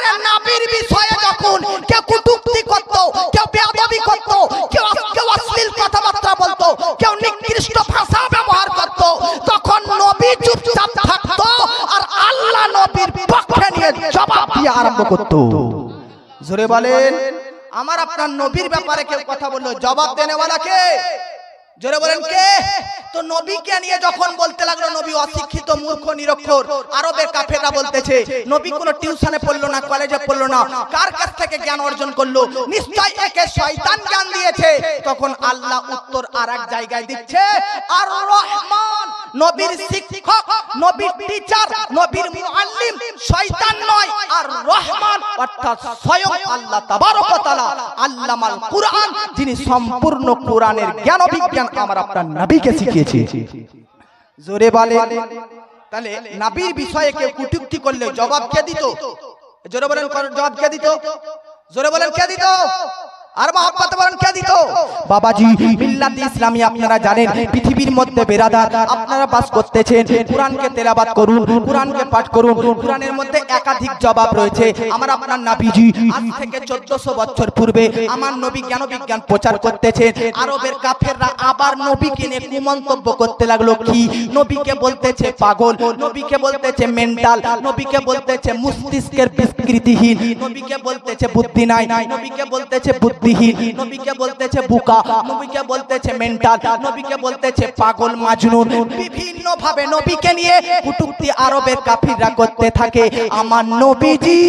আরে নবীর বিষয়ে যখন কেউ কটূক্তি করত, কেউ বেয়াদবি করত, কেউ অশ্লীল কথাবার্তা বলতো, কেউ নিকৃষ্ট ভাষা ব্যবহার করত, তখন নবী চুপচাপ থাকতো আর আল্লাহ নবীর পক্ষে নিয়ে জবাব দিয়ে আরম্ভ করত। জোরে বলেন, আমার আপনার নবীর ব্যাপারে কেউ কথা বললো, জবাব দেনেওয়ালা কে? জোরে বলেন কে? তো নবীকে নিয়ে যখন বলতে লাগলো নবী অশিক্ষিত, মূর্খ, নিরক্ষর, আরবের কাফেররা বলতেছে নবী কোনো টিউশনে পড়লো না, কলেজে পড়লো না, কার কাছ থেকে জ্ঞান অর্জন করলো? নিশ্চয় একে শয়তান জ্ঞান দিয়েছে। তখন আল্লাহ উত্তর আরেক জায়গায় দিচ্ছে, আর রহমান নবীর শিক্ষক, নবীর টিচার, নবীর মুআল্লিম শয়তান নয়, আর রহমান অর্থাৎ স্বয়ং আল্লাহ তাবারক ওয়া তাআলা আল্লামাল কুরআন, যিনি সম্পূর্ণ কোরআনের জ্ঞান বিজ্ঞান আমার আপনার নবীকে শিখিয়েছে। জোরে বলে, তাহলে নবীর বিষয়ে কেউ কটূক্তি করলে জবাব কে দিত? জোরে বলেন, জবাব কে দিত? জোরে বলেন কে দিত? আর মহব্বত বলেন কে দিত? বাবাজি, মিল্লাত ইসলামী আপনারা জানেন, পৃথিবীর মধ্যে বেরাদার আপনারা বাস করতেছেন, কোরআনকে তেলাওয়াত করুন, কোরআনকে পাঠ করুন, কোরআনের মধ্যে একাধিক জবাব রয়েছে। আমার আপনার নবীজি আজ থেকে 1400 বছর পূর্বে আমার নবী জ্ঞান বিজ্ঞান প্রচার করতেছেন। আরবের কাফেররা আবার নবীকে নিয়ে কুমন্তব্য করতে লাগলো। কি? নবীকে বলতেছে পাগল, নবীকে বলতেছে মেন্টাল, নবীকে বলতেছে মস্তিষ্কের বিকৃতিহীন, নবীকে বলতেছে বুদ্ধি নাই, নবীকে বলতেছে বুদ্ধিহীন, নবীকে বলতেছে বুকা, নবীকে বলতেছে মেন্টাল, নবীকে বলতেছে পাগল, মাজনুন। বিভিন্ন ভাবে নবীকে নিয়ে কটূক্তি আরবের কাফিররা করতে থাকে। আমার নবীজি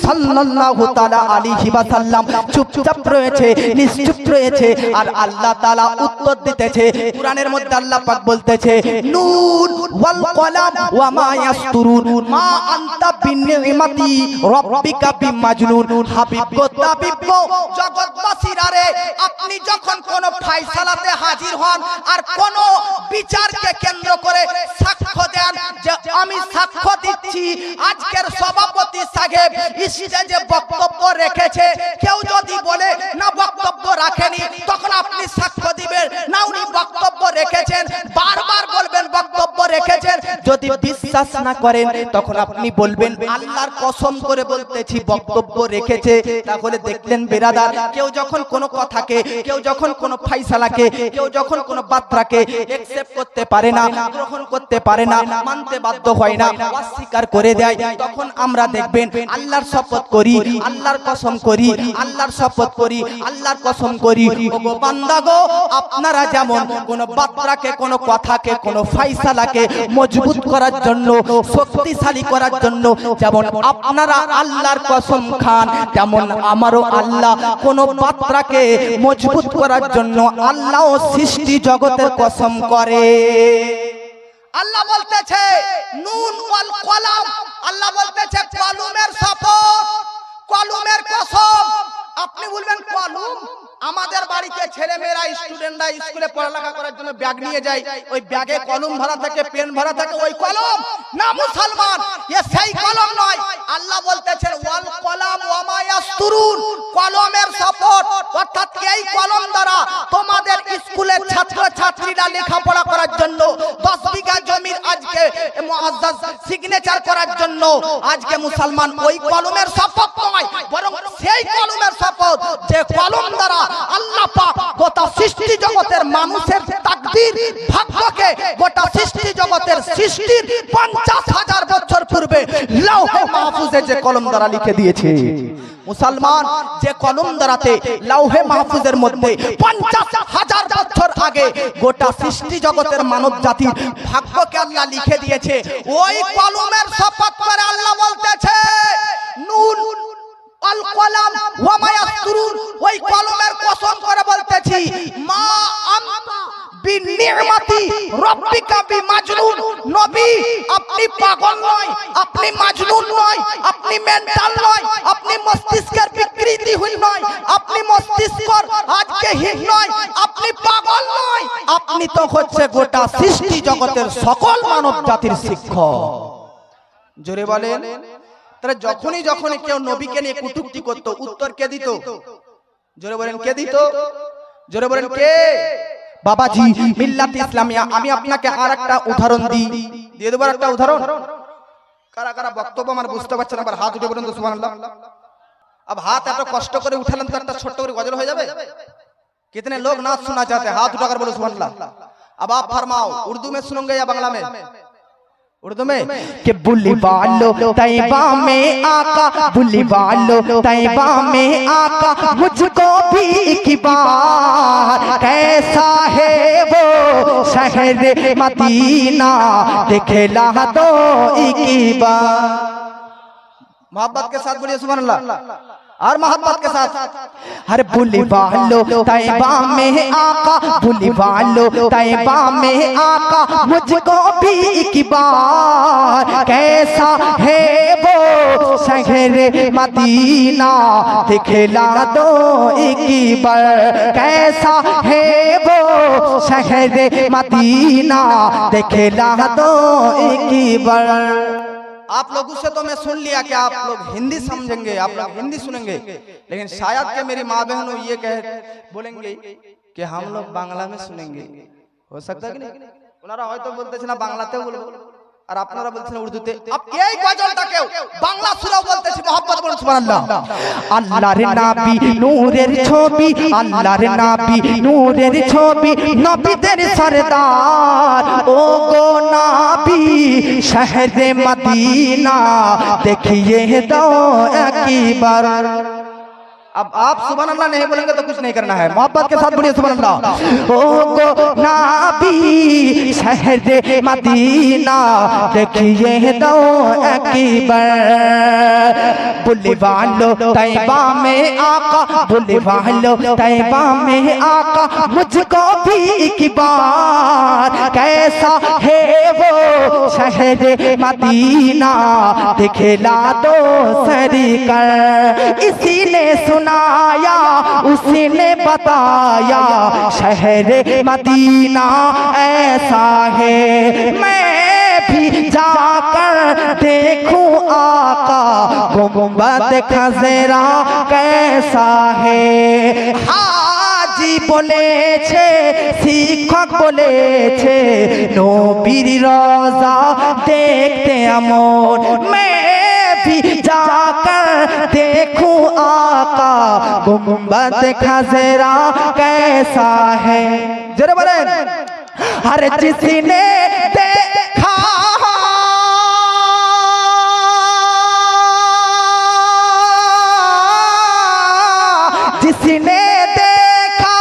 সাল্লাল্লাহু তাআলা আলাইহি ওয়াসাল্লাম চুপচাপ রয়েছে, নিশ্চুপ রয়েছে, আর আল্লাহ তাআলা উত্তর দিতেছে। কোরআনের মধ্যে আল্লাহ পাক বলতেছে, নুন ওয়াল কলাম ওয়া মা ইয়াসতুরুন মা আনতা বিনিমাতি রাব্বিকা বিমাজনুন। হাবিব গো, তাবিব গো, জগৎবাসীরা রে, আপনি যখন কোন ফায়সালাতে হাজির হন আর কোন বিচারকে কেন্দ্র করে সাক্ষ্য দেন যে আমি সাক্ষ্য দিচ্ছি, আজকের সভাপতি সাহেব স্টেজে বক্তব্য রেখেছে, কেউ যদি বলে না বক্তব্য রাখেনি, তখন আপনি সাক্ষ্য দিবেন না উনি বক্তব্য রেখেছেন, বারবার বলবেন বক্তব্য রেখেছেন। যদি বিশ্বাস না করেন তখন আপনি বলবেন আল্লাহর কসম করে বলতেছি বক্তব্য রেখেছে। তাহলে দেখলেন বেরাদার, কেউ যখন কোনো কথাকে, কেউ যখন কোনো ফায়সালাকে, কেউ যখন কোনো বার্তাকে একসেপ্ট করতে পারে না, গ্রহণ করতে পারে না, মানতে বাধ্য হয় না, অস্বীকার করে দেয়, তখন আমরা দেখবেন আল্লাহর শপথ করি, আল্লাহর কসম করি, আল্লাহর শপথ করি, আল্লাহর কসম করি, ওগো বান্দা গো, আপনারা যেমন কোনো বার্তাকে, কোনো কথাকে, কোনো ফায়সালাকে মজবুত করার জন্য, শক্তিশালী করার জন্য যেমন আপনারা আল্লাহর কসম খান, তেমন আমারও আল্লাহ কোন বার্তাকে মজবুত করার জন্য আল্লাহ সৃষ্টি জগতের কসম করে। আল্লাহ বলতেছে নুন ওয়াল কলাম, আল্লাহ বলতেছে কলমের শপথ, কলমের কসম। আপনি বলবেন কলম? আমাদের বাড়িতে ছেলে মেয়েরা, স্টুডেন্টরা স্কুলে পড়ালেখা করার জন্য ব্যাগ নিয়ে যায়, ওই ব্যাগে কলম ভরা থাকে, পেন ভরা থাকে, ওই কলম না মুসলমান, এ সেই কলম নয়। আল্লাহ বলতেছেন ওয়াল কলাম ওয়া মা ইয়াসতুরুন, কলমের শপথ, অর্থাৎ এই কলম দ্বারা তোমাদের স্কুলের ছাত্র ছাত্রীরা লেখাপড়া করার জন্য 10 বিঘা জমির আজকে মুআজ্জাজ সিগনেচার করার জন্য আজকে মুসলমান ওই কলমের শপথ নয়, বরং সেই কলমের শপথ যে কলম দ্বারা আল্লাহ পাক গোটা সৃষ্টি জগতের মানুষের তাকদীর, ভাগ্যকে, গোটা সৃষ্টি জগতের সৃষ্টির 50,000 বছর পূর্বে লৌহে মাহফুজে যে কলম দ্বারা লিখে দিয়েছে। মুসলমান যে কলম দ্বারাতে লৌহে মাহফুজের মধ্যে 50,000 বছর আগে গোটা সৃষ্টি জগতের মানব জাতির ভাগ্যকে আল্লাহ লিখে দিয়েছে, ওই কলমের শপথ করে আল্লাহ বলতেছে নুন আল কলাম ওয়া মা ইয়াসতুরুন, ওই কলমের কসম করে বলতেছি মা আনতা বিনিমাতি রাব্বিকা বিমাজনুন। নবী, আপনি পাগল নয়, আপনি মাজনুন নয়, আপনি মেন্টাল নয়, আপনি মস্তিষ্কের বিকৃতিহীন নয়, আপনি মস্তিষ্কর আজকে হীন নয়, আপনি পাগল নয়, আপনি তো হচ্ছে গোটা সৃষ্টি জগতের সকল মানব জাতির শিক্ষক। জোরে বলেন। তাহলে যখনই কেউ নবীকে নিয়ে কটূক্তি করত, উত্তর কে দিত? জোরে বলেন কে দিত? জোরে বলেন কে? বাবাজি, মিল্লাত ইসলামিয়া, আমি আপনাকে আর একটা উদাহরণ দিয়ে দেবো। একটা উদাহরণ কারা কারা বক্তব্য আমার বুঝতে পারছেন আবার হাত উঠে বলুন তো সুবহানাল্লাহ। अब हाथ এত কষ্ট করে উঠালেন তো একটা ছোট্ট করে গজল হয়ে যাবে। कितने लोग नाच सुनना चाहते हैं, हाथ उठाकर बोलो सुबहानअल्लाह। अब आप फरमाओ, उर्दू में सुनोगे या बांग्ला में? उर्दू में कि बुली वालो तैबा में आका, बुली वालो तैबा में आका, मुझको भी एक बार कैसा है वो शहर मदीना दिखला दो एक बार। मोहब्बत के साथ बोलिए सुबहानअल्लाह और मोहब्बत के साथ। अरे बुली वालो तैबा में आका, बुली वालो तैबा में आका, मुझको भी एक बार कैसा है वो शहर मदीना दिखला दो एक बार, कैसा है वो शहर मदीना दिखला दो एक बार। आप लोगों से तो मैं सुन लिया कि आप लोग हिंदी समझेंगे, आप लोग हिंदी सुनेंगे, लेकिन शायद के मेरी माँ बहनों ये बोलेंगे कि हम लोग बांग्ला में सुनेंगे। हो सकता है कि नहीं? उनारा হয়তো বলতেছে না বাংলাতেও বলবো আর আপনারা বলছেন উর্দুতে। अब এই গজলটাকেও বাংলা সুরাও বলতেছি, मोहब्बत বলুন সুবহানাল্লাহ। আল্লাহর নবী নূরের ছবি, আল্লাহর নবী নূরের ছবি, নবীদের সরদার ও গো নবী শহরে মদিনা দেখিয়ে দাও একবার। अब आप सुबहानअल्लाह नहीं बोलेंगे तो कुछ नहीं करना है, मोहब्बत के साथ बोलिए सुबहानअल्लाह। ओ गो नबी शहर मदीना देखिए दो एक बार। बुली वालो तैबा में आका, बुली वालो तैबा में आका, मुझको भी एक बार कैसा है वो शहर मदीना दिखला दो सरकार। इसी ने सुनाया उसी ने बताया शहर मदीना ऐसा है, मैं भी जाकर देखूं आका गुंबद खजरा कैसा है। हाजी বলেছে, শিক্ষক বলেছে, নবীর রওজা দেখতে আমন, मैं भी जाकर देखूं आका गुंबद खजरा कैसा है। जरा बोलें, हर जिसने देखा जिसने देखा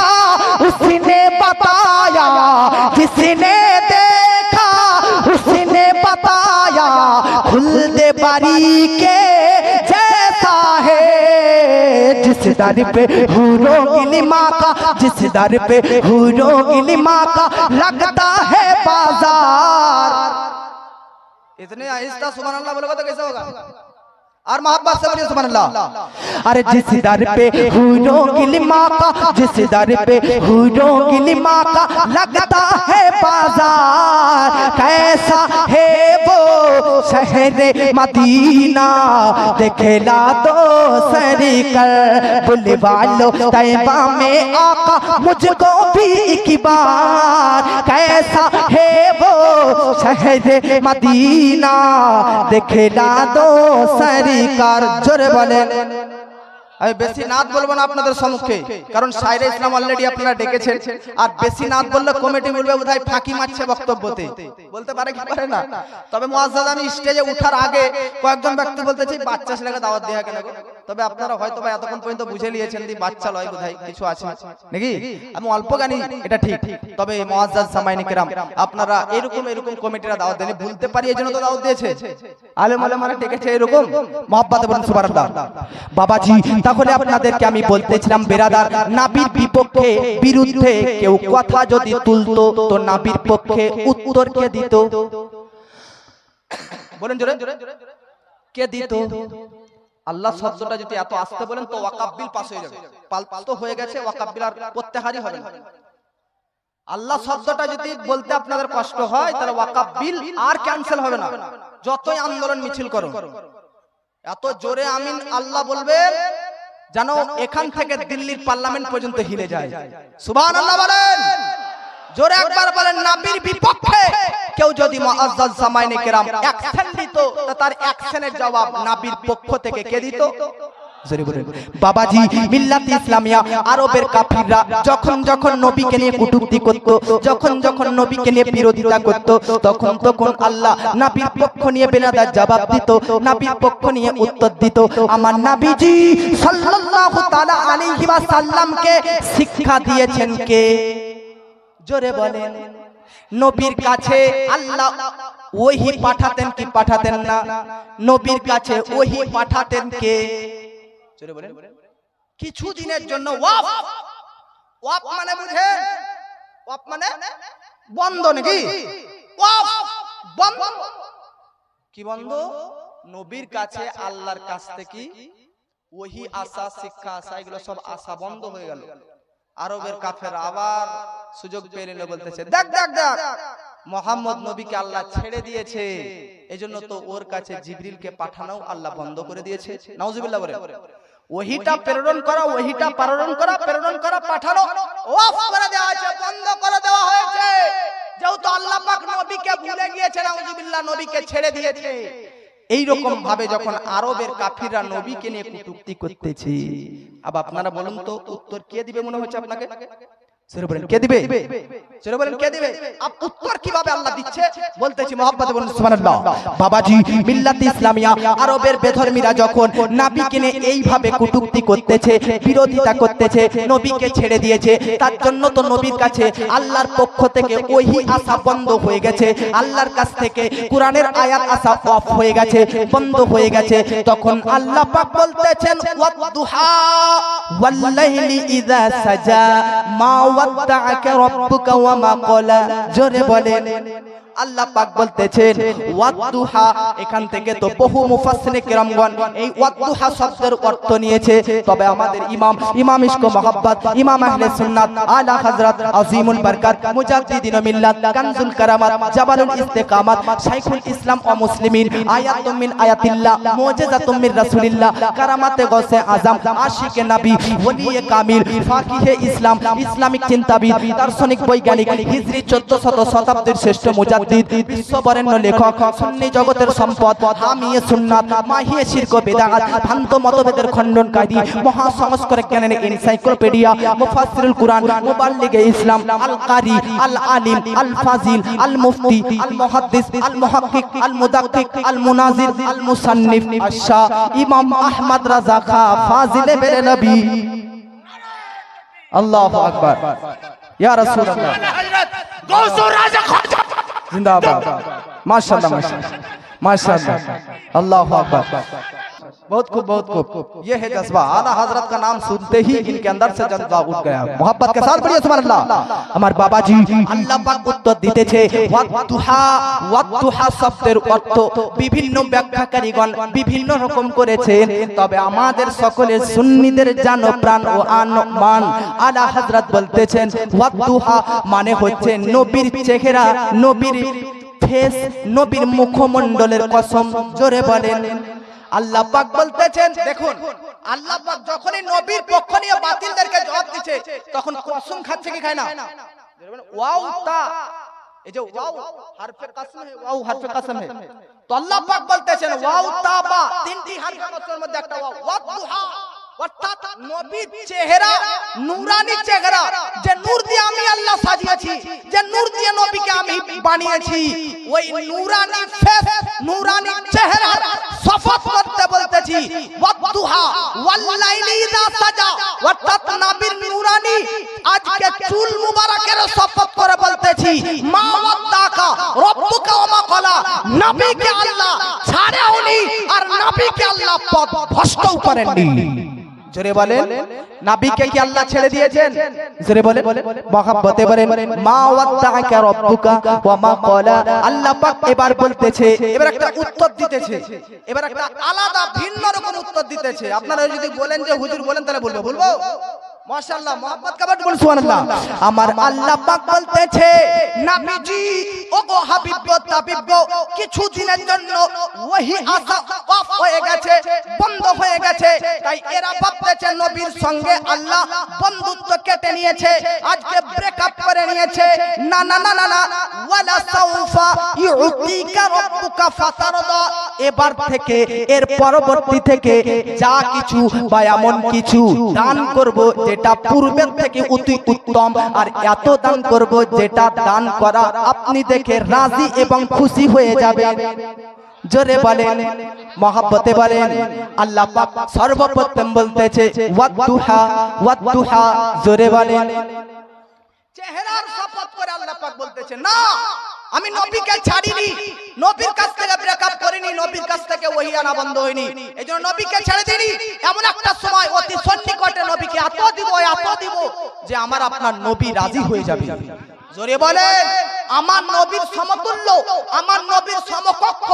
उसने बताया, जिसने देखा उसने बताया खुल्दे बारी के जैसा है। जिस दर पे हूरों की लिमा का, जिस दर पे हूरों की लिमा का लगता है बाजार। इतने आहिस्ता सुबहानअल्लाह बोलोगे तो कैसे होगा? और मोहब्बत से बोलिए सुबहानअल्लाह। अरे जिस दर पे हूरों की लिमा का, जिस दर पे हूरों की लिमा का लगता है बाजार, कैसा है वो शहर मदीना दिखला दो सरकार। बुली वालो तैबा में आका, मुझको भी एक बार कैसा है वो शहर मदीना दिखला दो सरकार। জোরে বলেন। আমি বেশি নাত বলবো না আপনাদের সম্মুখে, কারণ শায়রে ইসলাম অলরেডি আপনারা ডেকেছেন, আর বেশি নাত বললে কমিটি বলবে বোধহয় ফাঁকি মারছে বক্তব্যতে, বলতে পারে কি পারে না। তবে মুআজ্জাজ আমি স্টেজে ওঠার আগে কয়েকজন ব্যক্তি বলতেছি বাচ্চা ছেলেকে দাওয়াত দেয়া কেন, তবে আপনারা হয়তো বা এতক্ষণ পর্যন্ত বুঝে নিয়েছেন যে বাচ্চা লয় বোধহয় কিছু আছে নাকি। আমি অল্প গানি এটা ঠিক, তবে মুআজ্জাজ সামাইনি কিরাম আপনারা এরকম এরকম কমিটিরা দাওয়াত দেন, ভুলতে পারি এজন্য তো দাওয়াত দিয়েছে, আলেম ওলামারা ডেকেছে এরকম। মুহাব্বতে বলুন সুবহানাল্লাহ। বাবাজি তাহলে আপনাদেরকে আমি বলতেছিলাম বেরাদার, নাবির বিপক্ষে বিরুদ্ধে কেউ কথা যদি তুলতো তো নাবির পক্ষে উত্তর কে দিত? বলেন জোরে, কে দিত? আল্লাহ শব্দটা যদি এত আস্তে বলেন তো ওয়াকাব্বিল পাস হয়ে যাবে, পাল তো হয়ে গেছে, ওয়াকাব্বিল আর প্রত্যাহারই হবে না। আল্লাহ শব্দটা যদি বলতে আপনাদের কষ্ট হয় তাহলে ওয়াকাব্বিল আর ক্যান্সেল হবে না, যতই আন্দোলন মিছিল করুন। এত জোরে আমিন আল্লাহ বলবেন যেন এখান থেকে দিল্লির পার্লামেন্ট পর্যন্ত হিলে যায়। সুবহানাল্লাহ বলেন। জোরে একবার বলেন নবীর বিপক্ষে কেউ যদি মুআজ্জাজ সামাইনে কেরাম অ্যাকশন দিত তো তার অ্যাকশনের জবাব নবীর পক্ষ থেকে কে দিত? জোরে বলেন। বাবাজি মিল্লাত ইসলামিয়া আরবের কাফিররা যখন যখন নবীকে নিয়ে কটূক্তি করত, যখন যখন নবীকে নিয়ে বিরোধিতা করত, তখন তখন আল্লাহ নবীর পক্ষ নিয়ে বেনাদার জবাব দিত, নবীর পক্ষ নিয়ে উত্তর দিত। আমার নবীজি সাল্লাল্লাহু তাআলা আলাইহি ওয়াসাল্লামকে শিক্ষা দিয়েছেন কে? জোরে বলেন। নবীর কাছে আল্লাহ ওহী পাঠাতেন কি পাঠাতেন না? নবীর কাছে ওহী পাঠাতেন কে? জোরে বলেন। কিছু দিনের জন্য ওয়াফ, ওয়াফ মানে বুঝেন? ওয়াফ মানে বন্ধ নাকি? ওয়াফ বন্ধ। কি বন্ধ? নবীর কাছে আল্লাহর কাছ থেকে ওহী আসা, শিক্ষা আসা, এগুলো সব আসা বন্ধ হয়ে গেল। আরবের কাফের আবার সুযোগ পেয়ে নিল, বলতেছে দেখ দেখ দেখ মোহাম্মদ নবীকে আল্লাহ ছেড়ে দিয়েছে, এজন্য তো ওর কাছে জিবরিলকে পাঠানো আল্লাহ বন্ধ করে দিয়েছে। নাউজুবিল্লাহ বলে। ওহিটা প্রেরণ করা, ওহিটা প্রেরণ করা, প্রেরণ করা, পাঠানো ওয়াফ করে দেওয়া হয়েছে, বন্ধ করে দেওয়া হয়েছে। যেহেতু আল্লাহ পাক নবীকে ভুলে গিয়েছে, নাউজুবিল্লাহ, নবীকে ছেড়ে দিয়েছে। এই রকম ভাবে যখন আরবের কাফিররা নবীকে নিয়ে কটূক্তি করতেছে, আবার আপনারা বলুন তো উত্তর কে দিবে মনে হচ্ছে আপনাকে? সেরে বলেন কে দিবে? সেরে বলেন কে দিবে? আপ উত্তর কিভাবে আল্লাহ দিচ্ছে বলতেছি, মহব্বতে বলুন সুবহানাল্লাহ। বাবাজি মিল্লাত ইসলামিয়া আরবের বেধর্মীরা যখন নবীকে নিয়ে এইভাবে কটূক্তি করতেছে, বিরোধিতা করতেছে, নবীকে ছেড়ে দিয়েছে, তার জন্য তো নবীর কাছে আল্লাহর পক্ষ থেকে ওহী আসা বন্ধ হয়ে গেছে, আল্লাহর কাছ থেকে কোরআনের আয়াত আসা অফ হয়ে গেছে, বন্ধ হয়ে গেছে। তখন আল্লাহ পাক বলতেছেন ওয়াদুহা ওয়াল্লাইলি ইযা সাজা মা ওয়াদ্দাআকা রাব্বুকা ওয়া মা ক্বালা। জোরে বলেন। আল্লাহ পাক বলতেছেন ওয়াদুহা, এখান থেকে তো বহু মুফাসসিরে কেরামগণ এই ওয়াদুহা শব্দের অর্থ নিয়েছে, তবে আমাদের ইমাম ইশক মুহাব্বত, ইমাম আহলে সুন্নাত আলা হযরত আযীমুল বরকত মুজাদ্দিদিন মিল্লাত কানজুল কারামাত জাবালুল ইস্তিকামাত শাইখুল ইসলাম ও মুসলিমিন আয়াতুম মিন আয়াতিল্লাহ মুজিজাতুম মির রাসূলিল্লাহ কারামাতে গৌসে আযম আশিকে নবী ওলিয়ে কামিল ফাকিহে ইসলাম ইসলামিক চিন্তাবিদ দার্শনিক বৈজ্ঞানিক হিজরি 1400 শতাব্দীর শ্রেষ্ঠ মুজাদ্দিদ বিশ্ববরেণ্য লেখক সুন্নি জগতের সম্পদ হামিয়ে সুন্নাত মাহিয়ে শিরক বিদআত ভ্রান্ত মতভেদের খণ্ডনকারী মহা সংস্কারক জ্ঞানের এনসাইক্লোপিডিয়া মুফাসসিরুল কুরআন মুবাল্লিগে ইসলাম আল কারি আল আলিম আল ফাজিল আল মুফতি আল মুহাদ্দিস আল মুহাক্কিক আল মুদাক্কিক আল মুনাজির আল মুসান্নিফ আশ-শাহ ইমাম আহমদ রাজা খা ফাজিলে বেরে নবী। আল্লাহু আকবার। ইয়া রাসূলুল্লাহ হযরত গৌসুর রাজা খাজা जिंदाबाद। माशाअल्लाह माशाअल्लाह अल्लाहु अकबर। बहुत खूब बहुत खूब। ये है जज्बा, आला हजरत का नाम सुनते ही इनके अंदर से जज्बा उठ गया। मोहब्बत के साथ पढ़िए सुभान अल्लाह। আমার বাবাজি আল্লাহ পাক উত্তর দিতেছে ওয়াদুহা। ওয়াদুহা শব্দের অর্থ বিভিন্ন ব্যাখ্যাকারীগণ বিভিন্ন রকম করেছেন, তবে আমাদের সকলের সুন্নিদের জানো প্রাণ ও মান আলা হযরত বলতেছেন ওয়াদুহা মানে হচ্ছে নবীর চেহারা, নবীর ফেস, নবীর মুখমণ্ডলের কসম। জোরে বলেন। আল্লাহ পাক বলতেছেন, দেখুন আল্লাহ পাক যখনই নবীর পক্ষ নিয়ে বাতিলদেরকে জবাব দিচ্ছে তখন কসম খাচ্ছে কি খায় না? ওয়াও তা, এই যে ওয়াও হরফে কসম है, ওয়াও হরফে কসম है, তো আল্লাহ পাক বলতেছেন ওয়াও তা বা, তিনটি হরফে কসমের মধ্যে একটা ওয়াও। ওয়াদুহা অর্থাৎ নবীর চেহারা নূরানি চেহারা, যে নূর দিয়ে আমি আল্লাহ সাজিয়েছি, যে নূর দিয়ে নবীকে আমি বানিয়েছি, ওই নূরানি ফেস, নূরানি চেহারা শপথ করতে বলতেছি ওয়াদুহা ওয়াল্লাইলি ইযা সাজা, অর্থাৎ নবীর নূরানি আজকে চুল মুবারকের শপথ করে বলতেছি মা ওয়াদ্দাকা রাব্বুকা ওয়া মা ক্বালা, নবীকে আল্লাহ ছাড়েওনি আর নবীকে আল্লাহ পথ ভ্রষ্টও করেননি। জোরে বলেন, নবীকে কি আল্লাহ ছেড়ে দিয়েছেন? জোরে বলেন, মহব্বতে বলেন মা ওয়াদ্দাকা রাব্বুকা ওয়া মা ক্বালা। আল্লাহ পাক এবার বলতেছে, এবার একটা উত্তর দিতেছে, এবার একটা আলাদা ভিন্ন রকম উত্তর দিতেছে। আপনারা যদি বলেন যে হুজুর বলেন তাহলে বলবো মাশাআল্লাহ, মোহাম্মদ কাবাট বল সুবহানাল্লাহ। আমার আল্লাহ পাক বলতেছে নবীজি ওগো হাবিব গো তাবিব গো, কিছু দিনের জন্য ওহী আসা অফ হয়ে গেছে, বন্ধ হয়ে গেছে, তাই এরা ভাবতে বলতেছে নবীর সঙ্গে আল্লাহ বন্ধুত্ব কেটে নিয়েছে, আজকে ব্রেকআপ করে নিয়েছে। না না না না না, ওয়ালা সাউফা ইউতিকা রাব্বুকা ফাতারদা। এবার থেকে এর পরবর্তী থেকে যা কিছু বা এমন কিছু দান করব যেটা পূর্বের থেকে অতি উত্তম, আর এত দান করব যেটা দান করা আপনি দেখে রাজি এবং খুশি হয়ে যাবেন। জোরে বলেন, মহব্বতে বলেন। আল্লাহ পাক সর্বপ্রথম বলতেছে ওয়াদুহা ওয়াদুহা, জোরে বলেন। চেহারার শপথ করে আল্লাহ পাক বলতেছে না, আমি নবীকে ছাড়িনি, নবীর কাছ থেকে ব্রেকআপ করিনি, নবীর কাছ থেকে ওহী আনা বন্ধ হয়নি, এজন্য নবীকে ছেড়ে দিনি। এমন একটা সময় অতি সন্নিকটে নবীকে এত দিব যে আমার আপনার নবী রাজি হয়ে যাবে। জোরে বলেন, আমার নবীর সমতুল্য, আমার নবীর সমকক্ষ,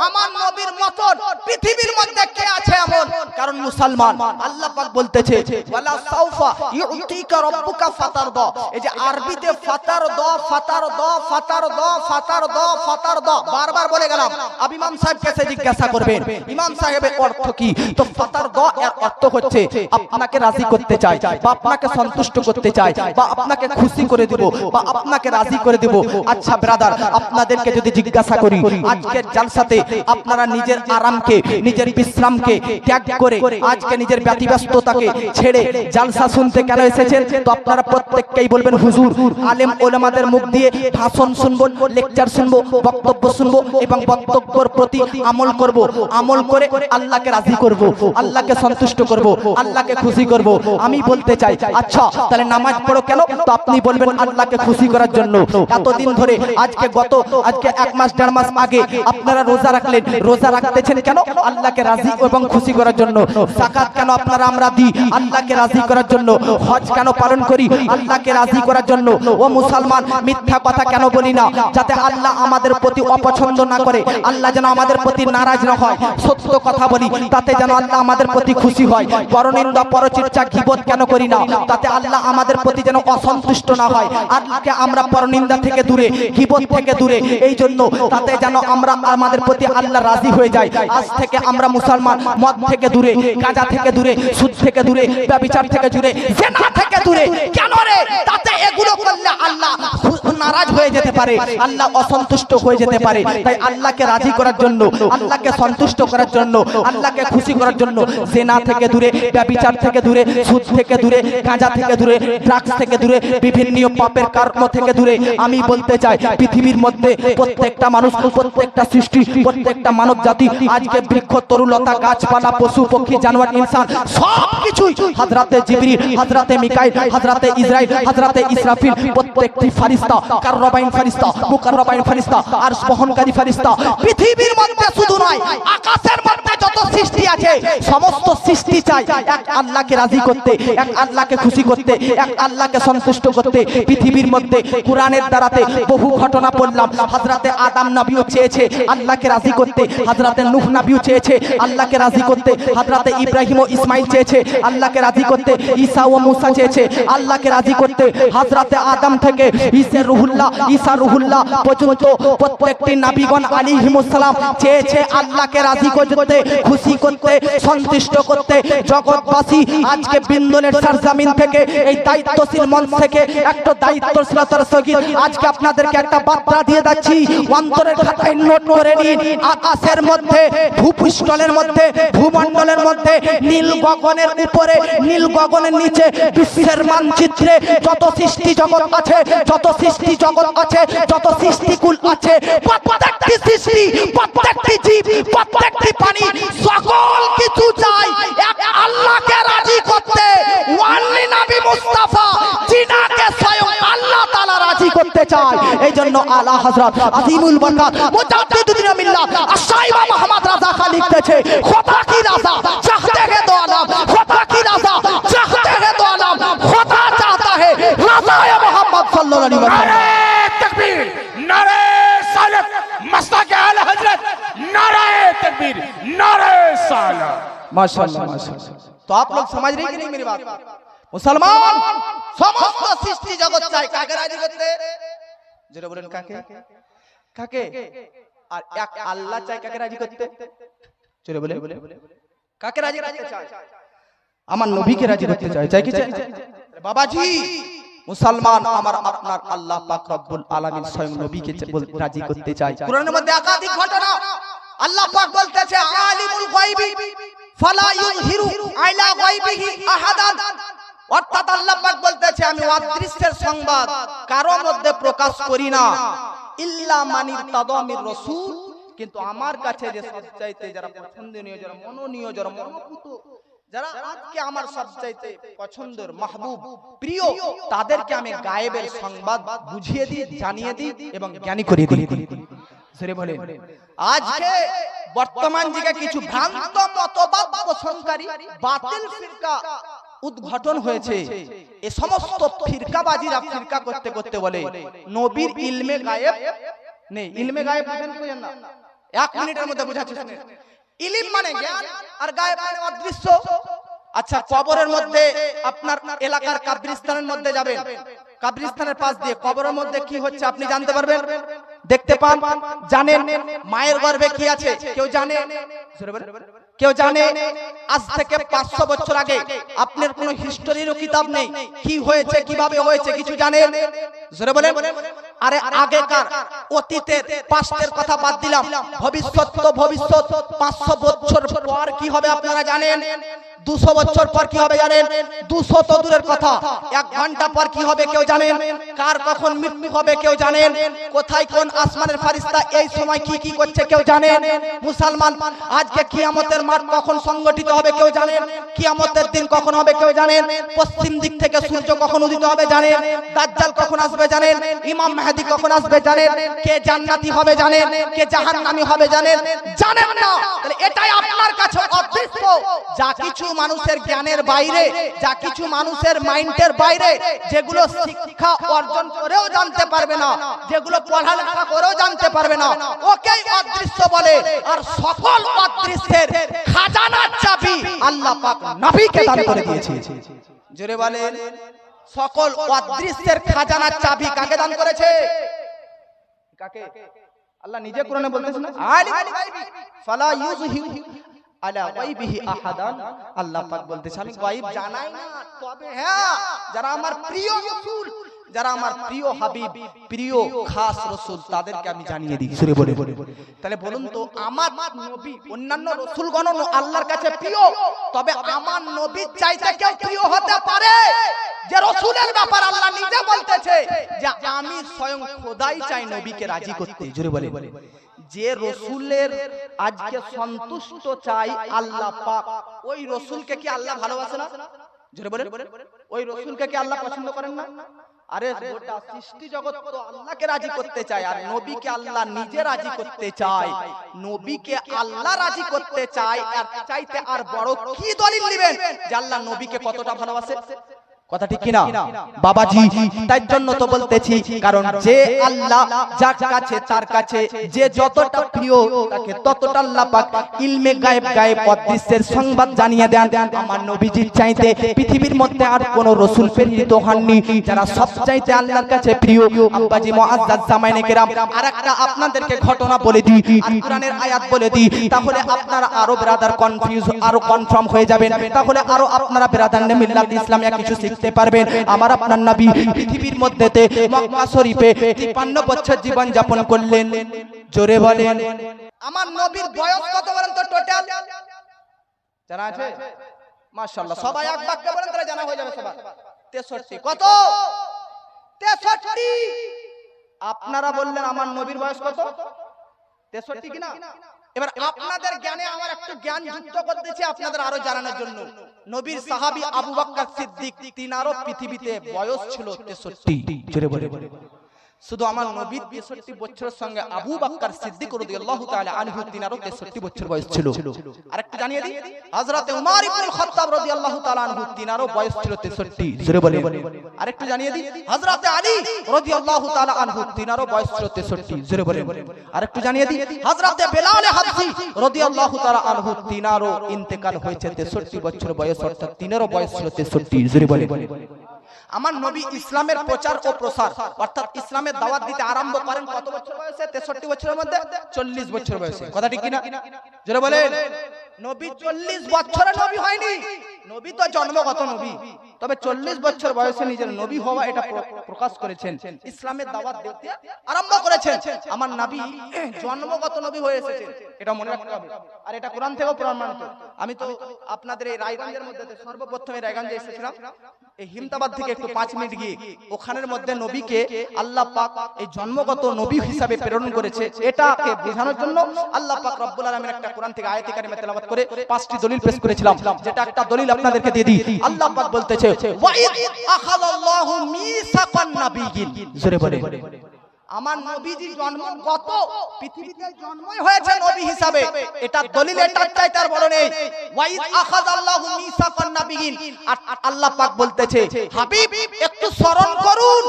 আমার নবীর মতন পৃথিবীর মধ্যে কে আছে এমন? কারণ মুসলমান। আল্লাহ পাক বলতেছে ওয়ালা সাউফা ইউতিকা রাব্বুকা ফাতারদা। এই যে আরবিতে ফাতারদা ফাতারদা ফাতারদা ফাতারদা ফাতারদা বারবার বলে গেলাম। আব ইমাম সাহেব কাছে জিজ্ঞাসা করবেন ইমাম সাহেবের অর্থ কি? তো ফাতারদা এর অর্থ হচ্ছে আপনাকে রাজি করতে চাই, বা আপনাকে সন্তুষ্ট করতে চাই, বা আপনাকে খুশি করে দেব, বা আপনাকে রাজি করে দেব। আচ্ছা ব্রাদার, আপনাদেরকে যদি জিজ্ঞাসা করি আজকের জালসাতে আপনারা নিজের আরামকে, নিজের বিশ্রামকে ত্যাগ করে আজকে নিজের ব্যতিব্যস্ততাকে ছেড়ে জালসা শুনতে কেন এসেছেন? তো আপনারা প্রত্যেককেই বলবেন হুজুর আলেম ওলামাদের মুখ দিয়ে ভাষণ শুনবো, লেকচার শুনবো, বক্তব্য শুনবো এবং বক্তব্যের প্রতি আমল করব, আমল করে আল্লাহকে রাজি করব, আল্লাহকে সন্তুষ্ট করব, আল্লাহকে খুশি করব। আমি বলতে চাই আচ্ছা তাহলে নামাজ পড়ো কেন? তো আপনি বলবেন আল্লাহকে খুশি করার জন্য। এতদিন ধরে আজকে 1 মাস 1.5 মাস আগে আপনারা রোজা রাখলেন, রোজা রাখতেছেন কেন? আল্লাহকে রাজি এবং খুশি করার জন্য। যাকাত কেন আপনারা আমরা দিই? আল্লাহকে রাজি করার জন্য। হজ কেন পালন করি? আল্লাহকে রাজি করার জন্য। ও মুসলমান, মিথ্যা কথা কেন বলি না? যাতে আল্লাহ আমাদের প্রতি অপছন্দ না করে, আল্লাহ যেন আমাদের প্রতি নারাজ না হয়। সত্য কথা বলি, তাতে যেন আল্লাহ আমাদের প্রতি খুশি হয়। পরনিন্দা পরচর্চা গীবত কেন করি না? তাতে আল্লাহ আমাদের প্রতি যেন অসন্তুষ্ট না হয়। আল্লাহকে আমরা পরনিন্দা থেকে দূরে, গীবত থেকে দূরে, এই জন্য তাতে যেন আমরা আমাদের প্রতি আল্লাহ রাজি হয়ে যায়। আজ থেকে আমরা মুসলমান মদ থেকে দূরে, গাঁজা থেকে দূরে, সুদ থেকে দূরে, ব্যভিচার থেকে দূরে, জিনা থেকে দূরে। কেন রে? তাতে এগুলো করলে আল্লাহ নারাজ হয়ে যেতে পারে, আল্লাহ অসন্তুষ্ট হয়ে যেতে পারে। তাই আল্লাহকে রাজি করার জন্য, আল্লাহকে সন্তুষ্ট করার জন্য, আল্লাহকে খুশি করার জন্য জিনা থেকে দূরে, ব্যভিচার থেকে দূরে, সুদ থেকে দূরে, গাঁজা থেকে দূরে, ড্রাগস থেকে দূরে, বিভিন্ন পাপের কর্ম থেকে দূরে। আমি বলতে চাই পৃথিবীর মধ্যে প্রত্যেকটা মানুষ, প্রত্যেকটা সৃষ্টি, প্রত্যেকটা মানব জাতি আজকে বৃক্ষ, তরুলতা, গাছপালা, পশু পক্ষী, জানোয়ার, ইনসান সবকিছুই হযরতে জিবরিল, হযরতে মিকাইল, হযরতে ইসরাইল, হযরতে ইসরাফিল, প্রত্যেকটি ফেরেশতা, কাররাবাইন ফেরেশতা, মুকাররাবাইন ফেরেশতা, আরশ বহনকারী ফেরেশতা, পৃথিবীর মধ্যে শুধু নয় আকাশের মধ্যে যত সৃষ্টি আছে সমস্ত সৃষ্টি চাই এক আল্লাহকে রাজি করতে, এক আল্লাহকে খুশি করতে, এক আল্লাহকে সন্তুষ্ট করতে। পৃথিবীর মধ্যে কোরআনের দ্বারাতে বহু ঘটনা পড়লাম। হযরতে আদম নবীও চেয়েছে আল্লাহকে রাজি করতে, হযরতে নূহ নবীও চেয়েছে আল্লাহকে রাজি করতে, হযরতে ইব্রাহিম ও ইসমাইল চেয়েছে আল্লাহকে রাজি করতে, ঈসা ও মুসা চেয়েছে আল্লাহকে রাজি করতে। হযরতে আদম থেকে ঈসা রুহুল্লাহ পর্যন্ত প্রত্যেকটি নবীগণ আলাইহিমুস সালাম চেয়েছে আল্লাহকে রাজি করতে, খুশি করতে, সন্তুষ্ট করতে। জগৎবাসী আজকে বিন্দনের সরজমিন থেকে, এই দায়িত্বশীল মঞ্চ থেকে একটা দায়িত্বশীলতার সহিত আজকে আপনাদেরকে একটা বার্তা দিয়ে যাচ্ছি, অন্তরের খাতায় নোট করে নিন। আকাশের মধ্যে, ভূপৃষ্ঠের মধ্যে, ভূমণ্ডলের মধ্যে, নীল গগনের উপরে, নীল গগনের নিচে, বিশ্বের মানচিত্রে যত সৃষ্টি জগৎ আছে, যত সৃষ্টি জগৎ আছে, যত সৃষ্টিকুল আছে, প্রত্যেকটি সৃষ্টি, প্রত্যেকটি জীব, প্রত্যেকটি প্রাণী, সকল কিছু চাই এক আল্লাহকে রাজি করতে। ওয়ালি নবী মুস্তাফা জিনাকে স্বয়ং আল্লাহ তাআলা রাজি করতে চায়। এই জন্য আলা হযরত আজিমুল বরকত মুজাদ্দিদুদ্দিন মিল্লাহ আশ-শাইবা মুহাম্মদ রাজা খান লিখতেছে, খোদা কি রাজা চাহতে হে তো আলম, খোদা কি রাজা চাহতে হে তো আলম, খোদা চাহতা হে রাজায়ে মুহাম্মদ সাল্লাল্লাহু আলাইহি ওয়াসাল্লাম। নারে তাকবীর, নারে সালাত, মাসলাকে আলা হযরত, नारे तकबीर, नारे साला। माशाअल्लाह माशाअल्लाह। तो आप लोग समझ रहे हैं कि नहीं मेरी बात? मुसलमान समस्त सृष्टि जगत चाहे काके राजी करते, जरा बोलें काके काके, और एक अल्लाह चाहे काके राजी करते, जरा बोले काके राजी करते चाहे। আমার নবীকে রাজি করতে চায়, চাই কি চাই? বাবাজি মুসলমান আমার আপনার আল্লাহ পাক রব্বুল আলামিন স্বয়ং নবীকে রাজি করতে চায়। কোরআনের মধ্যে একাধিক ঘটনা আল্লাহ পাক বলতেছে আলিমুল গায়বি ফালা ইউযহিরু আলা গায়বিহি আহাদান, অর্থাৎ আল্লাহ পাক বলতেছে আমি অদৃশ্যের সংবাদ কারো মধ্যে প্রকাশ করি না ইল্লা মানির তাদামির রাসূল, কিন্তু আমার কাছে যে সবচাইতে যারা পছন্দনীয়, যারা মনোনীয়, যারা মনোভূত, যারা আজকে আমার সবচাইতে পছন্দের মাহবুব প্রিয়, তাদেরকে আমি গায়েবের সংবাদ বুঝিয়ে দিই, জানিয়ে দিই এবং জ্ঞানী করে দিই। সরে বলে আজকে বর্তমান যুগে কিছু ভ্রান্ত মতবাদ পোষণকারী বাতিল ফিরকা উদ্ঘাটন হয়েছে। এই সমস্ত ফিরকাবাজিরা ফিরকা করতে করতে বলে নবীর ইলমে গায়েব নেই। ইলমে গায়েব বুঝেন কি বুঝেন না? 1 মিনিটের মধ্যে বুঝাচ্ছি শুনেন। ইলম মানে জ্ঞান আর গায়েব মানে অদৃশ্য। আচ্ছা, কবরের মধ্যে আপনার এলাকার কবরস্থানের মধ্যে যাবেন, কবরস্থানের পাশ দিয়ে কবরের মধ্যে কি হচ্ছে আপনি জানতে পারবেন, দেখতে পান, জানেন। মায়ের গর্ভে কি আছে কেউ জানে? কেউ জানে? আজ থেকে 500 বছর আগে আপনার কোনো হিস্টোরিরও কিতাব নেই, কি হয়েছে কিভাবে হয়েছে কিছু জানেন? জোরে বলেন। আরে আগেকার অতীতের পাস্টের কথা বাদ দিলাম, ভবিষ্যৎ তো ভবিষ্যৎ, 500 বছর পর কি হবে আপনারা জানেন? 200 বছর পর কি হবে জানেন? 200 তো দূরের কথা, 1 ঘন্টা পর কি হবে কেউ জানেন? কার কখন মৃত্যু হবে কেউ জানেন? কোথায় কোন আসমানের ফেরেশতা এই সময় কি কি করছে কেউ জানেন? মুসলমান আজকে কিয়ামতের মাঠ কখন সংগঠিত হবে কেউ জানেন? কিয়ামতের দিন কখন হবে কেউ জানেন? পশ্চিম দিক থেকে সূর্য কখন উদিত হবে জানেন? দাজ্জাল কখন আসবে জানেন? ইমাম মেহেদী কখন আসবে জানেন? কে জান্নাতি হবে জানেন? কে জাহান্নামী হবে জানেন? জানেন না। তাহলে এটাই আপনার কাছে অদৃশ্য। যা কিছু মানুষের জ্ঞানের বাইরে, যা কিছু মানুষের মাইন্ডের বাইরে, যেগুলো শিক্ষা অর্জন করেও জানতে পারবে না, যেগুলো পড়ালেখা করেও জানতে পারবে না, ওকেই অদৃশ্য বলে। আর সকল অদৃশ্যের খাজানার চাবি আল্লাহ পাক নবীকে দান করে দিয়েছে। জোরে বলেন, সকল অদৃশ্যের খাজানার চাবি কাকে দান করেছে? কাকে? আল্লাহ নিজে কোরআনে বলতেছেন আলিমুল গায়বি ফালা ইউযহিরু আলা গায়বিহি আহাদান। আল্লাহ পাক বলতেছেন আমি গায়ব জানাই না, তবে হ্যাঁ যারা আমার প্রিয় রাসূল, যারা আমার প্রিয় হাবিব, প্রিয় খাস রাসূল, তাদেরকে আমি জানিয়ে দিই। সুরে বলে। তাহলে বলুন তো, আমার নবী অন্যান্য রাসূলগণ আল্লাহর কাছে প্রিয়, তবে আমার নবীর চাইতে কেউ প্রিয় হতে পারে? যে রাসূলের ব্যাপার আল্লাহ নিজে বলতেছে যে আমি স্বয়ং খোদাই চাই নবীকে রাজি করতে। জোরে বলে। যে রাসূলের আজকে সন্তুষ্ট চাই আল্লাহ পাক, ওই রাসূলকে কি আল্লাহ ভালোবাসে না? জোরে বলেন। ওই রাসূলকে কি আল্লাহ পছন্দ করেন না? আরে গোটা সৃষ্টি জগৎ তো আল্লাহকে রাজি করতে চায়, আর নবীকে আল্লাহ নিজে রাজি করতে চায়। নবীকে আল্লাহ রাজি করতে চায়, আর চাইতে আর বড় কি দলিল নেবেন যে আল্লাহ নবীকে কতটা ভালোবাসে? কথা ঠিক কিনা বাবাজি? তাই জন্য তো বলতেছি, কারণ যে আল্লাহ যার কাছে, তার কাছে যে যতটা প্রিয়, তাকে ততটা আল্লাহ পাক ইলমে গায়েব, গায়েব অদৃশ্যের সংবাদ জানিয়ে দেন। আমার নবীজির চাইতে পৃথিবীর মধ্যে আর কোন রাসূল প্রেরিত হননি, যারা সবচাইতে আল্লাহর কাছে প্রিয়। আব্বাজি মুআজ্জাজ জামাইনে কেরাম, আরেকটা আপনাদেরকে ঘটনা বলে দিই আর কোরআনের আয়াত বলে দিই, তাহলে আপনারা আরো ব্রাদার কনফিউজ, আরো কনফার্ম হয়ে যাবেন। তাহলে আরো আপনারা ব্রাদার নে মিল্লাত ইসলামিয়া কিছু শিখতে পারবেন। আমার আপনার নবী পৃথিবীর মধ্যেতে মক্কা শরীফে 53 বছর জীবন যাপন করলেন। জোরে বলেন। আমার নবীর বয়স কত বলেন তো টোটাল জানা আছে? মাশাআল্লাহ, সবাই এক বাক্যে বলেন তাহলে জানা হয়ে যাবে সবার। 63। কত? 63। আপনারা বললেন আমার নবীর বয়স কত? 63 কিনা? এবার আপনাদের জ্ঞানে আমার একটু জ্ঞান যুক্ত করতেছি আপনাদের আরো জানানোর জন্য। নবীর সাহাবী আবু বকর সিদ্দিক, তিনারও পৃথিবীতে বয়স ছিল 63। জোরে বলে। শুধু আমার নবীর 63 বছরের সঙ্গে আবু বকর সিদ্দিক রাদিয়াল্লাহু তাআলা আনহু তিনারও 63 বছর বয়স ছিল। আরেকটু জানিয়ে দিই, হযরত উমর ইবনে খাত্তাব রাদিয়াল্লাহু তাআলা আনহু তিনারও বয়স ছিল 63। জোরে বলে। আরেকটু জানিয়ে দিই, হযরত আলী রাদিয়াল্লাহু তাআলা আনহু তিনারও বয়স ছিল 63। জোরে বলে। আরেকটু জানিয়ে দিই, হযরত বেলাল হাবশী রাদিয়াল্লাহু তাআলা আনহু তিনারও ইন্তেকাল হয়েছে 63 বছর বয়স, অর্থাৎ তিনারও বয়স ছিল 63। জোরে বলে। আমার নবী ইসলামের প্রচার ও প্রসার অর্থাৎ ইসলামের দাওয়াত দিতে আরম্ভ করেন কত বছর বয়সে? 63 বছরের মধ্যে 40 বছর বয়সে। কথা ঠিক কিনা? জোরে বলেন। নবী 40 বছরে নবী হয়নি, নবী তো জন্মগত নবী, তবে 40 বছর বয়সে নিজের নবী হওয়া এটা প্রকাশ করেছেন, ইসলামের দাওয়াত দিতে আরম্ভ করেছেন। আমার নবী জন্মগত নবী হয়ে এসেছেন, এটা মনে রাখতে হবে। আর এটা কোরআন থেকেও প্রমাণিত। আমি তো আপনাদের এই রায়গঞ্জের মধ্যে সর্বপ্রথমে রায়গঞ্জে এসেছিলাম, এই হিমতাবাদ থেকে একটু 5 মিনিট গিয়ে ওখানের মধ্যে নবীকে আল্লাহ পাক এই জন্মগত নবী হিসাবে প্রেরণ করেছে, এটাকে বোঝানোর জন্য আল্লাহ পাক রব্বুল আলামিন একটা কোরআন থেকে আয়াতে কারিমা তেলাওয়াত করে 5টি দলিল পেশ করেছিলাম, যেটা একটা দলিল আপনাদেরকে দিয়ে দিই। আল্লাহ পাক বলতেছে ওয়াইদ আখাযাল্লাহু মিসাকান নাবিয়িন, জোরে বলে আমার নবীজি জন্মগত পৃথিবীতে জন্মই হয়েছে নবী হিসাবে, এটা দলিল, এটা চাই তার বড় নেই। ওয়াইদ আখাযাল্লাহু মিসাকান নাবিয়িন, আর আল্লাহ পাক বলতেছে হাবিব একটু স্মরণ করুন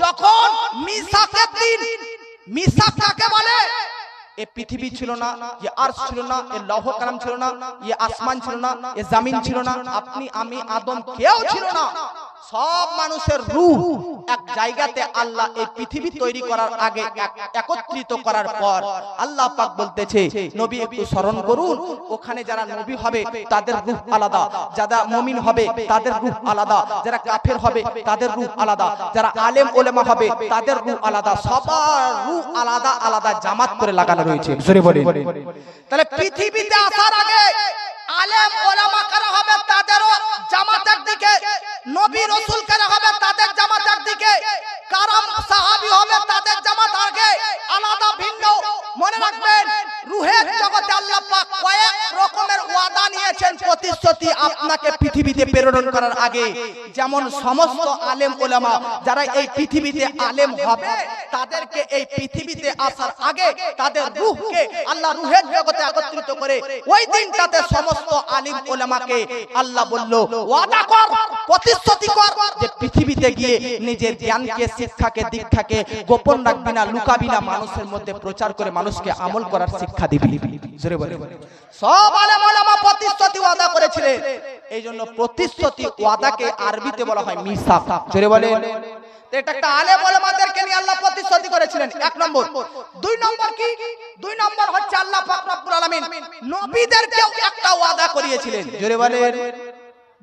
যখন মিসাকের দিন, মিসাক কাকে বলে? এ পৃথিবী ছিল না, এ আরশ ছিল না, এ লৌহ কালাম ছিল না, এ আসমান ছিল না, এ জমিন ছিল না, আপনি আমি আদম কেউ ছিল না। সব মানুষের রূহ এক জায়গাতে আল্লাহ এই পৃথিবী তৈরি করার আগে একত্রিত করার পর আল্লাহ পাক বলতেছে নবী একটু স্মরণ করুন, ওখানে যারা নবী হবে তাদের রূহ আলাদা, যারা মুমিন হবে তাদের রূহ আলাদা, যারা কাফের হবে তাদের রূহ আলাদা, যারা আলেম ওলেমা হবে তাদের রূহ আলাদা, সবার রূহ আলাদা আলাদা জামাত করে লাগানো রয়েছে, জোরে বলেন। তাহলে পৃথিবীতে আসার আগে আলেম ওলামা কারা হবে তাদেরও জামাতের দিকে, নবী রাসূল কারা হবে তাদের জামাতের দিকে, কারাম সাহাবী হবে তাদের জামাত আগে আলাদা ভিন্ন। মনে রাখবেন রূহের জগতে আল্লাহ পাক কয়েক রকমের ওয়াদা নিয়েছেন, প্রতিশ্রুতি আপনাকে পৃথিবীতে প্রেরণ করার আগে। যেমন সমস্ত আলেম ওলামা যারা এই পৃথিবীতে আলেম হবে তাদেরকে এই পৃথিবীতে আসার আগে তাদের রূহকে আল্লাহ রূহের জগতে একত্রিত করে ওই দিনটাতে সমস্ত আলিম ওলামাকে আল্লাহ বলল ওয়াদা কর, প্রতিশ্রুতি কর যে পৃথিবীতে গিয়ে নিজের জ্ঞানকে, শিক্ষাকে, দীক্ষাকে গোপন রাখবি না, লুকাবি না, মানুষের মধ্যে প্রচার করে মানুষকে আমল করার শিক্ষা দিবি, জোরে বলে। সব আলেম ওলামা প্রতিশ্রুতি ওয়াদা করেছিলেন, এই জন্য প্রতিশ্রুতি ওয়াদাকে আরবিতে বলা হয় মিসাক, জোরে বলে। এটা একটা আলেম ওলামাদেরকে নিয়ে আল্লাহ প্রতিশ্রুতি করেছিলেন, 1 নম্বর। 2 নম্বর কি? 2 নম্বর হচ্ছে আল্লাহ পাক রব্বুল আলামিন নবীদেরকেও একটা ওয়াদা করিয়েছিলেন, জোরে বলেন।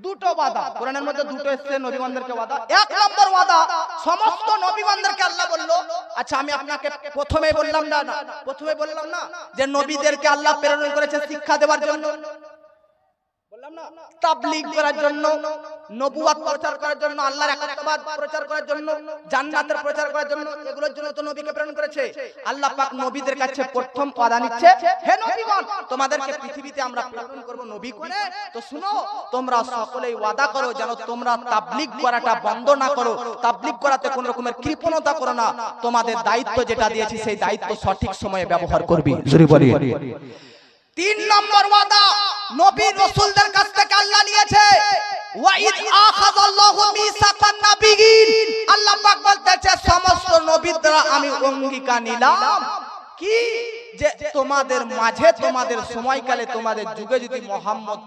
দুটো ওয়াদা কোরআনের মধ্যে, দুটো এসেছে নবীগণদেরকে ওয়াদা। 1 নম্বর ওয়াদা সমস্ত নবীগণদেরকে আল্লাহ বলল, আচ্ছা আমি আপনাকে প্রথমেই বললাম না যে নবীদেরকে আল্লাহ প্রেরণ করেছে শিক্ষা দেওয়ার জন্য, বললাম না, তাবলীগ করার জন্য, নবুয়ত প্রচার করার জন্য, আল্লাহর একত্ববাদ প্রচার করার জন্য, জান্নাতের প্রচার করার জন্য, এগুলোর জন্য তো নবীকে প্রেরণ করেছে। আল্লাহ পাক নবীদের কাছে প্রথম ওয়াদা নিচ্ছে, হে নবীগণ তোমাদেরকে পৃথিবীতে আমরা প্রেরণ করব নবী করে, তো শুনো তোমরা সকলেই ওয়াদা করো যেন তোমরা তাবলীগ করাটা বন্ধ না করো, তাবলীগ করাতে কোনো রকমের কৃপণতা করো না, তোমাদের দায়িত্ব যেটা দিয়েছি সেই দায়িত্ব সঠিক সময়ে ব্যবহার করবে, জোরে বলি। 3 নম্বর ওয়াদা নবী রাসূলদের কাছ থেকে আল্লাহ নিয়েছে, ওয়াইদ আখাযাল্লাহু মিসাকান নাবিয়িন, আল্লাহ পাক বলতেছে সমস্ত নবীরা আমি অঙ্গীকার নিলাম কি যে তোমাদের মাঝে, তোমাদের সময়কালে, তোমাদের যুগে যদি মুহাম্মদ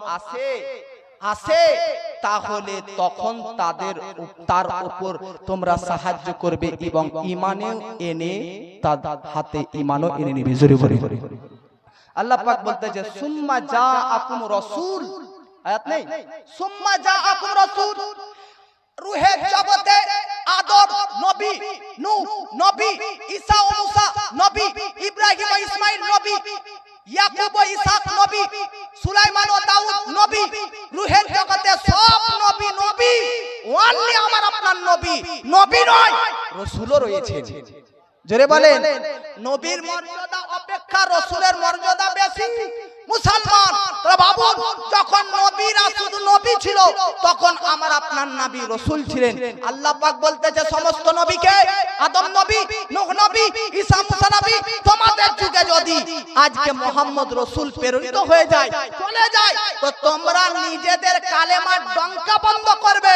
আসে তাহলে তখন তার উপর তোমরা সাহায্য করবে এবং ঈমানও এনে তার হাতে ঈমানও এনে নিবে, জোরে বলি। আল্লাহ পাক বলতেছে সুম্মা জাআকুম রাসূল, আয়াত নেই, সুম্মা জাআকুম রাসূল, রূহের জগতে আদম নবী, নূহ নবী, ঈসা ও মুসা নবী, ইব্রাহিম ও ইসমাঈল নবী, ইয়াকুব ও ইসহাক নবী, সুলাইমান ও দাউদ নবী, রূহের জগতে সব নবী, ওনলি আমার আপনার নবী নয়, রাসূলও রয়েছে, জোরে বলেন। নবীর মর্যাদা অপেক্ষা রাসূলের মর্যাদা বেশি। মুসলমান তোরা ভাবুন, যখন নবীরা শুধু নবী ছিল তখন আমার আপনার নবী রাসূল ছিলেন। আল্লাহ পাক বলতেছে সমস্ত নবীকে, আদম নবী, নূহ নবী, ঈসা মুসা নবী, তোমাদের যুগে যদি আজকে মুহাম্মদ রাসূল প্রেরিত হয়ে যায়, চলে যায়, তো তোমরা নিজেদের কালেমার ডঙ্কা বন্ধ করবে,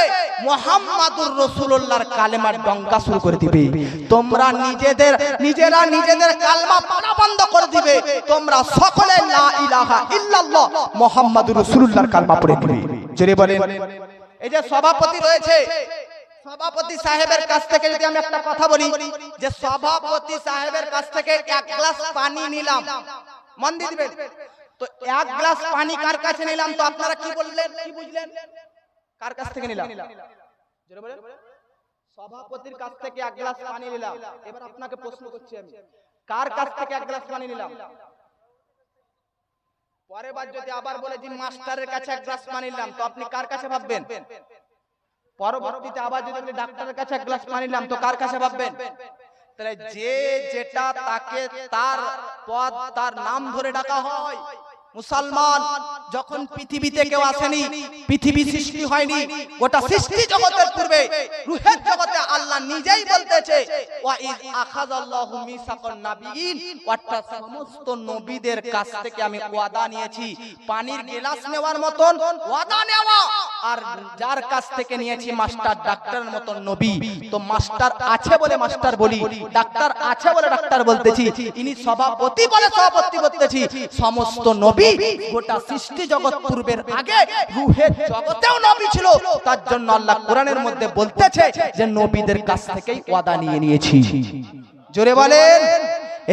মুহাম্মাদুর রাসূলুল্লাহর কালেমার ডঙ্কা শুরু করে দিবে। তোমরা নিজেরা নিজেদের কালমা পড়া বন্ধ করে দিবে, তোমরা সকলে লা ইলাহা ইল্লাল্লাহ মুহাম্মাদুর রাসূলুল্লাহর কালমা পড়ে দিবে, জোরে বলেন। এই যে সভাপতি রয়েছে, সভাপতি সাহেবের কাছ থেকে যদি আমি একটা কথা বলি, যে সভাপতি সাহেবের কাছ থেকে 1 গ্লাস পানি নিলাম, মন দিয়ে দিবেন, তো তো এক গ্লাস পানি কার কাছে নিলাম, তো আপনারা কি বললেন, কি বুঝলেন? কার কাছ থেকে নিলাম? জোরে বলেন। সভাপতির কাছ থেকে এক গ্লাস পানি নিলাম। এবার আপনাকে প্রশ্ন করছি আমি, কার কাছ থেকে এক গ্লাস পানি নিলাম? পরের বার যদি আবার বলে যে মাস্টারের কাছে এক গ্লাস পানি নিলাম, তো আপনি কার কাছে ভাববেন? পরবর্তীতে আবার যদি বলে ডাক্তারের কাছে এক গ্লাস পানি নিলাম, তো কার কাছে ভাববেন? তাহলে যে যেটা তাকে তার পদ তার নাম ধরে ডাকা হয়। মুসলমান যখন পৃথিবীতে কেউ আসেনি, পৃথিবী সৃষ্টি হয়নি, গোটা সৃষ্টি জগতের পূর্বে রূহের জগতে আল্লাহ নিজেই বলতেছে ওয়া ইয আখাযাল্লাহু মিসাকান নাবিয়িন, অর্থাৎ সমস্ত নবীদের কাছ থেকে আমি ওয়াদা নিয়েছি, পানির গ্লাস নেওয়ার মতন ওয়াদা নেওয়া। আর যার কাছ থেকে নিয়েছি মাস্টার ডাক্তারের মতন নবী, তো মাস্টার আছে বলে মাস্টার বলি, ডাক্তার আছে বলে ডাক্তার বলতেছি, ইনি সভাপতি বলে সভাপতি বলতেছি। সমস্ত নবী গোটা সৃষ্টি জগৎ পূর্বের আগে রূহের জগতেও নবী ছিল, তার জন্য আল্লাহ কোরআনের মধ্যে বলতেছে যে নবীদের কাছ থেকেই ওয়াদা নিয়ে নিয়েছি। জোরে বলেন।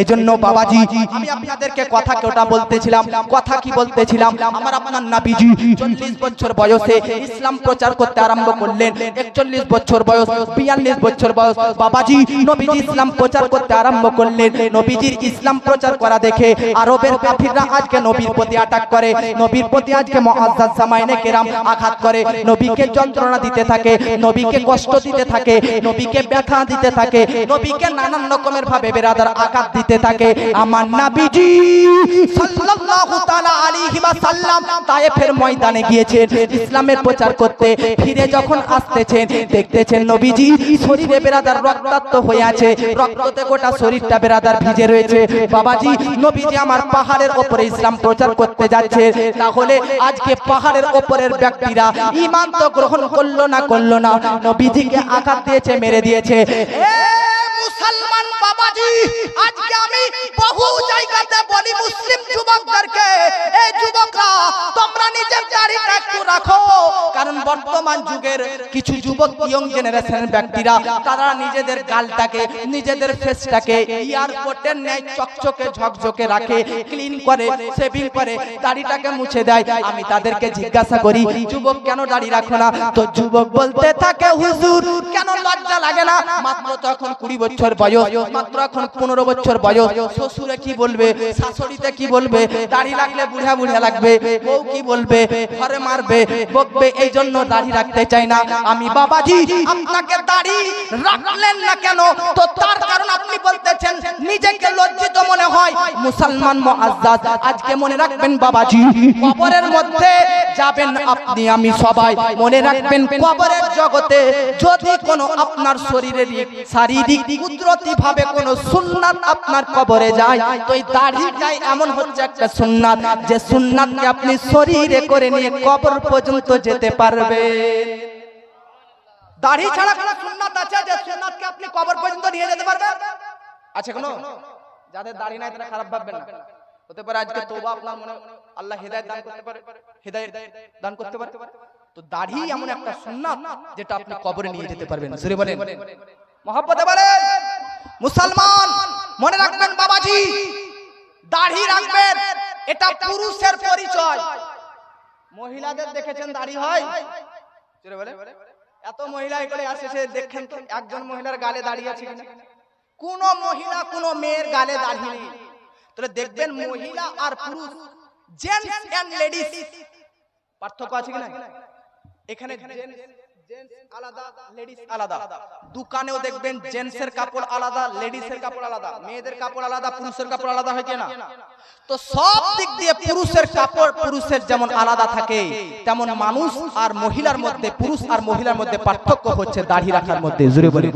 এজন্য বাবাজি আমি আপনাদেরকে কথা কোটা বলতেছিলাম, কথা কি বলতেছিলাম, আমার আপনার নবীজি 40 বছর বয়সে ইসলাম প্রচার করতে আরম্ভ করলেন। 41 বছর বয়স, 42 বছর বয়স বাবাজি নবীজি ইসলাম প্রচার করতে আরম্ভ করলেন। নবীজির ইসলাম প্রচার করা দেখে আরবের কাফিররা আজকে নবীর প্রতি অ্যাটাক করে, নবীর প্রতি আজকে মুআজ্জাজ জামাইনে কেরাম আঘাত করে, নবীকে যন্ত্রণা দিতে থাকে, নবীকে কষ্ট দিতে থাকে, নবীকে ব্যথা দিতে থাকে, নবীকে নানান রকমের ভাবে বেরাদার আঘাত দিতে থাকে। আমার নবীজি সাল্লাল্লাহু তাআলা আলাইহি ওয়াসাল্লাম তায়েফের ময়দানে গিয়েছেন ইসলামের প্রচার করতে। ফিরে যখন আসতেছেন দেখতেছেন নবীজি শরীরে বেরাদার রক্তাক্ত হয়ে আছে, রক্ততে গোটা শরীরটা বেরাদার ভিজে রয়েছে। বাবাজি নবীজি আমার পাহাড়ের উপরে ইসলাম প্রচার করতে যাচ্ছে, তাহলে আজকে পাহাড়ের উপরের ব্যক্তিরা ঈমান তো গ্রহণ করলো না, নবীজিকে আঘাত দিয়েছে, মেরে দিয়েছে। মুসলমান বাবাজি আজকে আমি বহু জায়গাতে বলি মুসলিম যুবকদেরকে, এই যুবকরা তোমরা নিজের দাড়িটা একটু রাখো, কারণ বর্তমান যুগের কিছু যুবক ইয়ং জেনারেশনের ব্যক্তিরা তারা নিজেদের গালটাকে নিজেদের ফেসটাকে এয়ারপোর্টের ন্যায় চকচকে ঝকঝকে রাখে, ক্লিন করে, শেভিং করে, দাড়িটাকে মুছে দেয়। আমি তাদেরকে জিজ্ঞাসা করি যুবক কেন দাড়ি রাখো না? তো যুবক বলতে থাকে হুজুর কেন লজ্জা লাগে না? মাত্র তো এখন 20 বছর বয়স, মাত্র এখন 15 বছর বয়স, শ্বশুরে কি বলবে, শাশুড়িতে কি বলবে, দাড়ি রাখলে বুড়া বুড়া লাগবে, বউ কি বলবে, ঘরে মারবে, বকবে, এই জন্য দাড়ি রাখতে চাই না। আমি বাবাজি আপনাকে দাড়ি রাখলেন না কেন? তো তার কারণ আপনি বলতেছেন নিজেকে লজ্জিত মনে হয়। মুসলমান মুআজ্জাজ আজকে মনে রাখবেন বাবাজি, কবরের মধ্যে যাবেন আপনি আমি সবাই, মনে রাখবেন কবরের জগতে যদি কোনো আপনার শরীরের শারীরিক কুদরতি ভাবে কোনো সুন্নাত আপনার কবরে যায়, তো এই দাড়িটাই এমন হচ্ছে একটা সুন্নাত, যে সুন্নাতকে আপনি শরীরে করে নিয়ে কবর পর্যন্ত যেতে পারবেন। দাড়ি ছাড়া কোনো সুন্নাত আছে যে সুন্নাতকে আপনি কবর পর্যন্ত নিয়ে যেতে পারবেন? আছে কোনো? যাদের দাড়ি নাই তারা খারাপ ভাববেন না, হতে পারে আজকে তওবা আপনার মনে আল্লাহ হেদায়েত দান করতে পারে, হেদায়েত দান করতে পারে। তো দাড়ি এমন একটা সুন্নাত যেটা আপনি কবরে নিয়ে যেতে পারবেন। জোরে বলেন, মহব্বতে বলেন। মুসলমান মনে রাখবেন বাবাজি, দাড়ি রাখবেন, এটা পুরুষের পরিচয়। মহিলাদের দেখেছেন দাড়ি হয়? জোরে বলেন। এত মহিলা এখানে আসে, সে দেখেন তো একজন মহিলার গালে দাড়ি আছে কিনা? কোন মহিলা কোন মেয়ের গালে দাড়ি নেই। তাহলে দেখবেন মহিলা আর পুরুষ, জেন্টস এন্ড লেডিস পার্থক্য আছে কিনা? এখানে জেন্টস আলাদা, লেডিস আলাদা। দোকানেও দেখবেন জেন্টসের কাপড় আলাদা, লেডিসের কাপড় আলাদা, মেয়েদের কাপড় আলাদা, পুরুষের কাপড় আলাদা হয় কিনা? তো সব দিক দিয়ে পুরুষের কাপড় পুরুষের যেমন আলাদা থাকে, তেমন মানুষ আর মহিলার মধ্যে, পুরুষ আর মহিলার মধ্যে পার্থক্য হচ্ছে দাড়ি রাখার মধ্যে। জোরে বলে